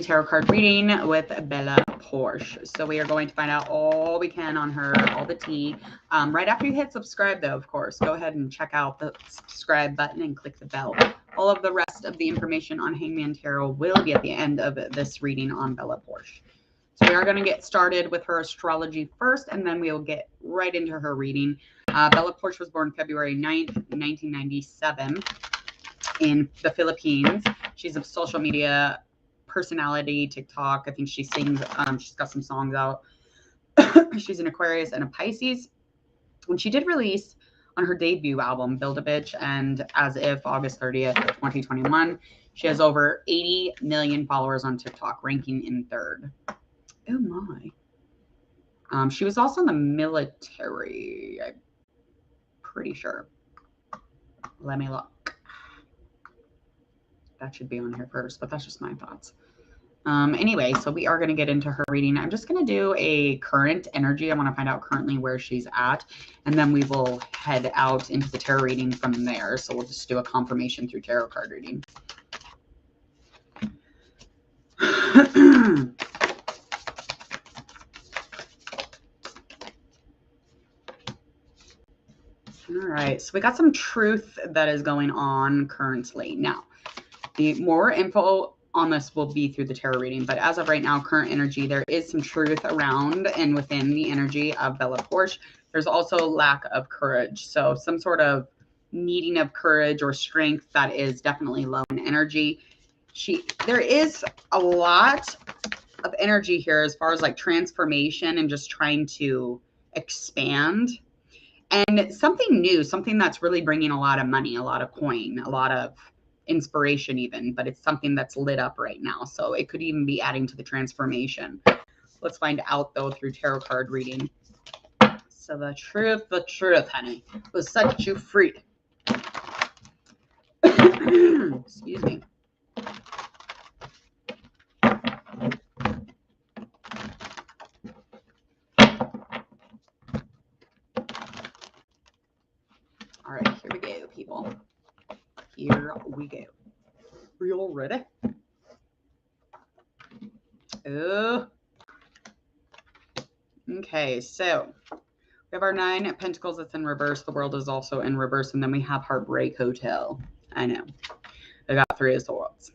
tarot card reading with Bella Poarch. So we are going to find out all we can on her, all the tea. Right after you hit subscribe, though, of course, go ahead and check out the subscribe button and click the bell. All of the rest of the information on Hangman Tarot will be at the end of this reading on Bella Poarch. So we are going to get started with her astrology first, and then we will get right into her reading. Bella Poarch was born February 9th, 1997 in the Philippines. She's a social media personality, TikTok. I think she sings. She's got some songs out. She's an Aquarius and a Pisces. And she did release on her debut album, Build a Bitch, and As If, August 30th, 2021. She has over 80 million followers on TikTok, ranking in 3rd. Oh my. She was also in the military, I'm pretty sure. Let me look. That should be on here first, but that's just my thoughts. Anyway, so we are going to get into her reading. I'm just going to do a current energy. I want to find out currently where she's at, and then we will head out into the tarot reading from there. So we'll just do a confirmation through tarot card reading. All right, so we got some truth that is going on currently. Now, the more info on this will be through the tarot reading, but as of right now, current energy, there is some truth around and within the energy of Bella Poarch. There's also lack of courage. So some sort of needing of courage or strength that is definitely low in energy. There is a lot of energy here as far as like transformation and just trying to expand. And something new, something that's really bringing a lot of money, a lot of coin, a lot of inspiration even, but it's something that's lit up right now. So it could even be adding to the transformation. Let's find out though through tarot card reading. So the truth, honey, will set you free. Excuse me. All right, here we go, people. Here we go. Are you all ready? Oh. Okay, so we have our 9 of Pentacles that's in reverse. The World is also in reverse. And then we have Heartbreak Hotel. I know. I got 3 of Swords.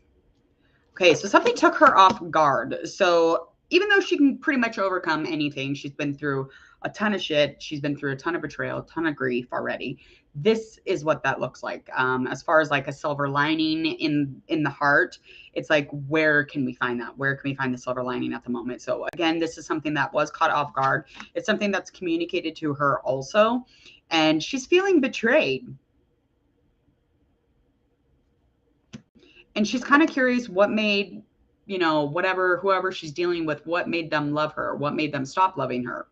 Okay, so something took her off guard. So even though she can pretty much overcome anything, she's been through a ton of shit. She's been through a ton of betrayal, a ton of grief already. This is what that looks like. As far as like a silver lining in the heart, it's like, where can we find that? Where can we find the silver lining at the moment? So again, this is something that was caught off guard. It's something that's communicated to her also, and she's feeling betrayed. And she's kind of curious what made, you know, whoever she's dealing with, what made them love her, what made them stop loving her.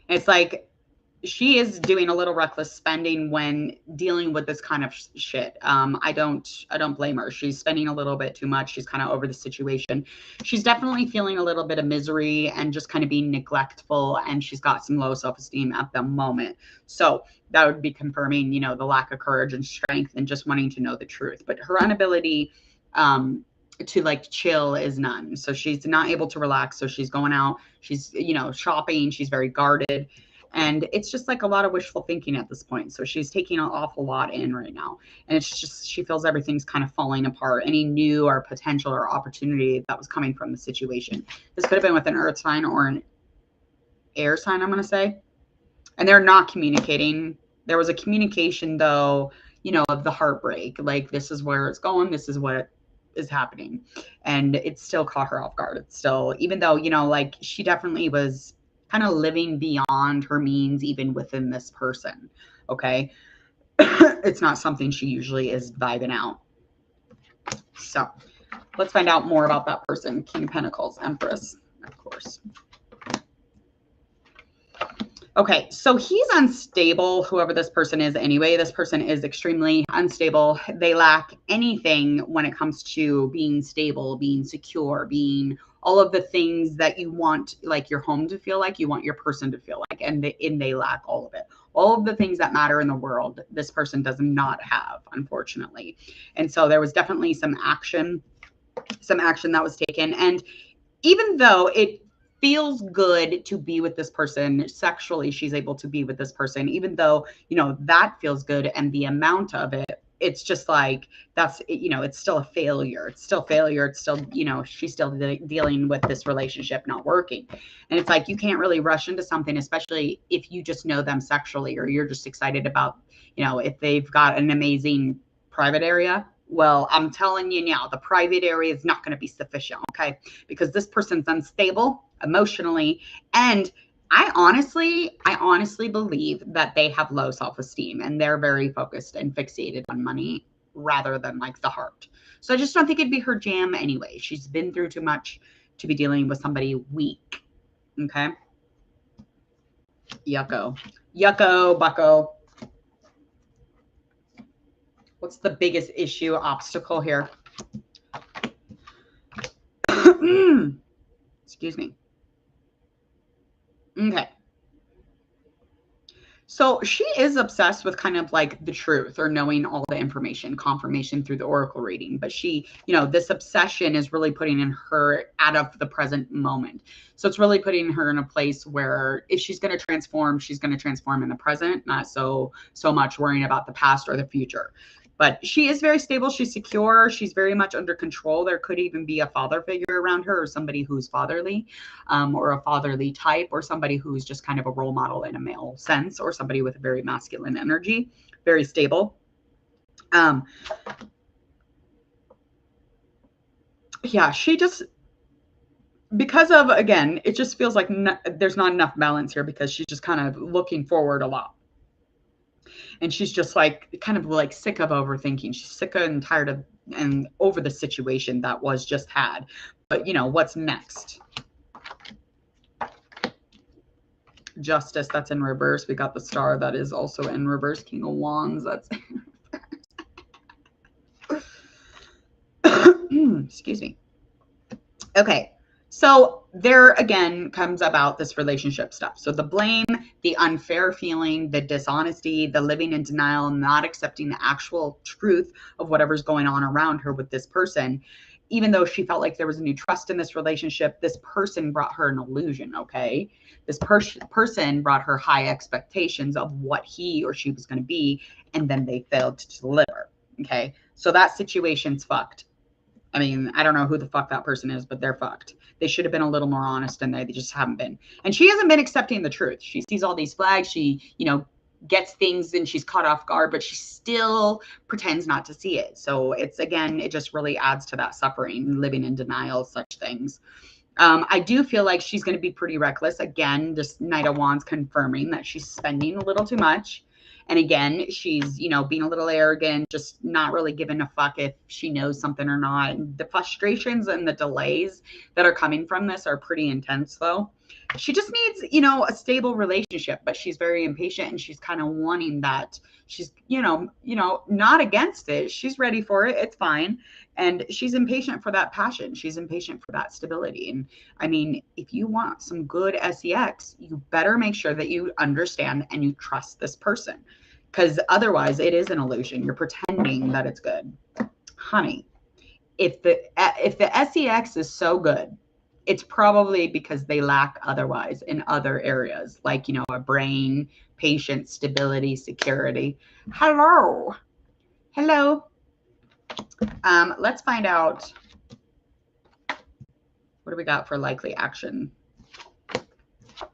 It's like she is doing a little reckless spending when dealing with this kind of shit. I don't blame her. She's spending a little bit too much. She's kind of over the situation. She's definitely feeling a little bit of misery and just kind of being neglectful, and she's got some low self-esteem at the moment. So that would be confirming, you know, the lack of courage and strength and just wanting to know the truth. But her inability to like chill is none. So she's not able to relax. So she's going out, she's, you know, shopping, she's very guarded. And it's just like a lot of wishful thinking at this point. So she's taking an awful lot in right now. And it's just, she feels everything's kind of falling apart. Any new or potential or opportunity that was coming from the situation. This could have been with an earth sign or an air sign, I'm going to say. And they're not communicating. There was a communication though, you know, of the heartbreak. Like, this is where it's going. This is what is happening. And it still caught her off guard. It's still, even though, you know, like she definitely was kind of living beyond her means, even within this person. Okay. It's not something she usually is vibing out. So let's find out more about that person. King of Pentacles, Empress, of course. Okay, so he's unstable, whoever this person is anyway. This person is extremely unstable. They lack anything when it comes to being stable, being secure, being all of the things that you want, like your home to feel like, you want your person to feel like, and they lack all of it. All of the things that matter in the world, this person does not have, unfortunately. And so there was definitely some action that was taken. And even though it feels good to be with this person sexually, she's able to be with this person, even though, that feels good, and the amount of it, it's just like, that's, it's still a failure. It's still failure. It's still, she's still dealing with this relationship not working. And it's like, you can't really rush into something, especially if you just know them sexually, or you're just excited about, if they've got an amazing private area. Well, I'm telling you now, the private area is not going to be sufficient, okay? Because this person's unstable emotionally, and I honestly believe that they have low self-esteem, and they're very focused and fixated on money rather than like the heart. So I just don't think it'd be her jam anyway. She's been through too much to be dealing with somebody weak, okay? Yucko, bucko. What's the biggest issue, obstacle here? Excuse me. Okay. So she is obsessed with kind of like the truth, or knowing all the information, confirmation through the oracle reading. But she, this obsession is really putting in her out of the present moment. So it's really putting her in a place where if she's going to transform, she's going to transform in the present, not so much worrying about the past or the future. But she is very stable. She's secure. She's very much under control. There could even be a father figure around her, or somebody who's fatherly, or a fatherly type, or somebody who's just kind of a role model in a male sense, or somebody with a very masculine energy, very stable. Yeah, she just, because of, again, it just feels like there's not enough balance here, because she's just kind of looking forward a lot. And she's just like, kind of like sick of overthinking. She's sick and tired of and over the situation that was just had. But, what's next? Justice, that's in reverse. We got the Star, that is also in reverse. King of Wands, that's excuse me. Okay. So there again comes about this relationship stuff. So the blame, the unfair feeling, the dishonesty, the living in denial, not accepting the actual truth of whatever's going on around her with this person. Even though she felt like there was a new trust in this relationship, this person brought her an illusion, okay? This person brought her high expectations of what he or she was going to be, and then they failed to deliver, okay? So that situation's fucked. I mean, I don't know who the fuck that person is, but they're fucked. They should have been a little more honest, and they just haven't been. And she hasn't been accepting the truth. She sees all these flags. She, gets things, and she's caught off guard, but she still pretends not to see it. So it's, again, it just really adds to that suffering, living in denial, such things. I do feel like she's going to be pretty reckless. Again, this Knight of Wands confirming that she's spending a little too much. And again, she's, being a little arrogant, just not really giving a fuck if she knows something or not. And the frustrations and the delays that are coming from this are pretty intense, though. She just needs, a stable relationship, but she's very impatient, and she's kind of wanting that. She's, not against it. She's ready for it. It's fine. And she's impatient for that passion. She's impatient for that stability. And I mean, if you want some good sex, you better make sure that you understand and you trust this person, because otherwise it is an illusion. You're pretending that it's good. Honey, if the sex is so good, it's probably because they lack otherwise in other areas, like, a brain, patience, stability, security. Hello. Let's find out, what do we got for likely action,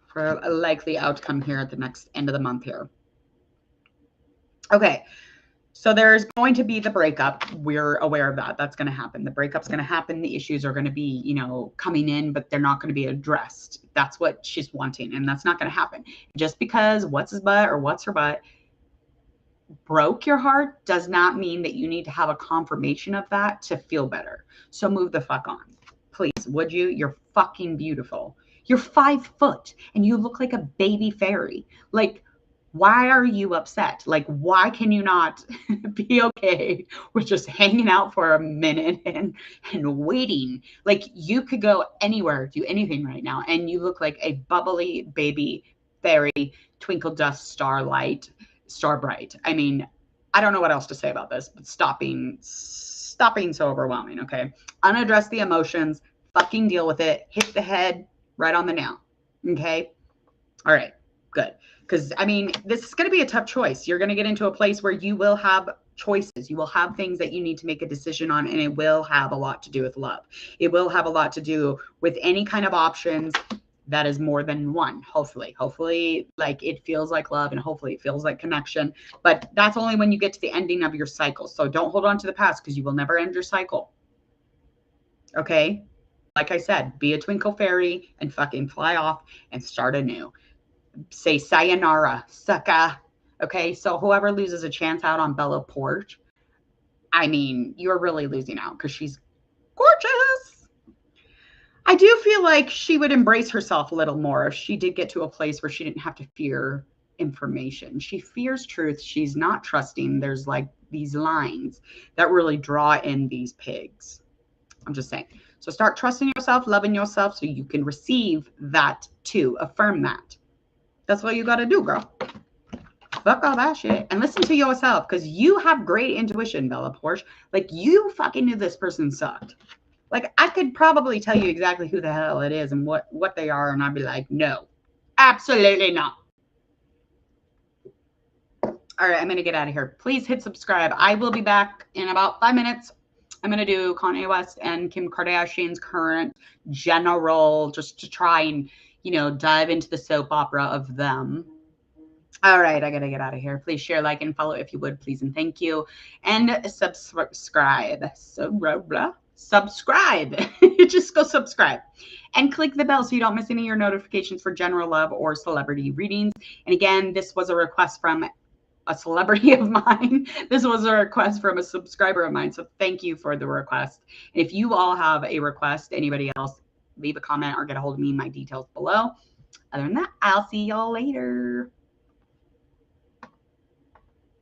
for a likely outcome here at the next end of the month here. Okay, so there's going to be the breakup. We're aware of that. That's going to happen. The breakup's going to happen. The issues are going to be, coming in, but they're not going to be addressed. That's what she's wanting, and that's not going to happen. Just because what's his butt or what's her butt broke your heart does not mean that you need to have a confirmation of that to feel better. So move the fuck on, please, would you? You're fucking beautiful. You're 5 foot and you look like a baby fairy. Like, Why are you upset? Like, why can you not be okay with just hanging out for a minute and waiting? Like, you could go anywhere, do anything right now, and you look like a bubbly baby fairy, twinkle dust starlight, star bright. I mean, I don't know what else to say about this, but stop being so overwhelming, okay? Unaddress the emotions, fucking deal with it, hit the head right on the nail, okay? All right, good. Because, I mean, this is going to be a tough choice. You're going to get into a place where you will have choices. You will have things that you need to make a decision on, and it will have a lot to do with love. It will have a lot to do with any kind of options that is more than one, hopefully. Hopefully, like, it feels like love, and hopefully it feels like connection. But that's only when you get to the ending of your cycle. So don't hold on to the past, because you will never end your cycle. Okay? Like I said, be a twinkle fairy and fucking fly off and start anew. Say sayonara, sucker. Okay, so whoever loses a chance out on Bella Poarch, I mean, you're really losing out because she's gorgeous. I do feel like she would embrace herself a little more if she did get to a place where she didn't have to fear information. She fears truth. She's not trusting. There's like these lines that really draw in these pigs. I'm just saying. So start trusting yourself, loving yourself so you can receive that too. Affirm that. That's what you got to do, girl. Fuck all that shit and listen to yourself because you have great intuition, Bella Poarch. Like, you fucking knew this person sucked. Like, I could probably tell you exactly who the hell it is and what they are, and I'd be like, no, absolutely not. All right, I'm going to get out of here. Please hit subscribe. I will be back in about 5 minutes. I'm going to do Kanye West and Kim Kardashian's current general, just to try and, dive into the soap opera of them. All right, I got to get out of here. Please share, like, and follow if you would, please, and thank you. And subscribe. Subscribe. Just go subscribe. And click the bell so you don't miss any of your notifications for general love or celebrity readings. And again, this was a request from a celebrity of mine. This was a request from a subscriber of mine. So thank you for the request. And if you all have a request, anybody else, leave a comment or get a hold of me. My details below. Other than that, I'll see y'all later.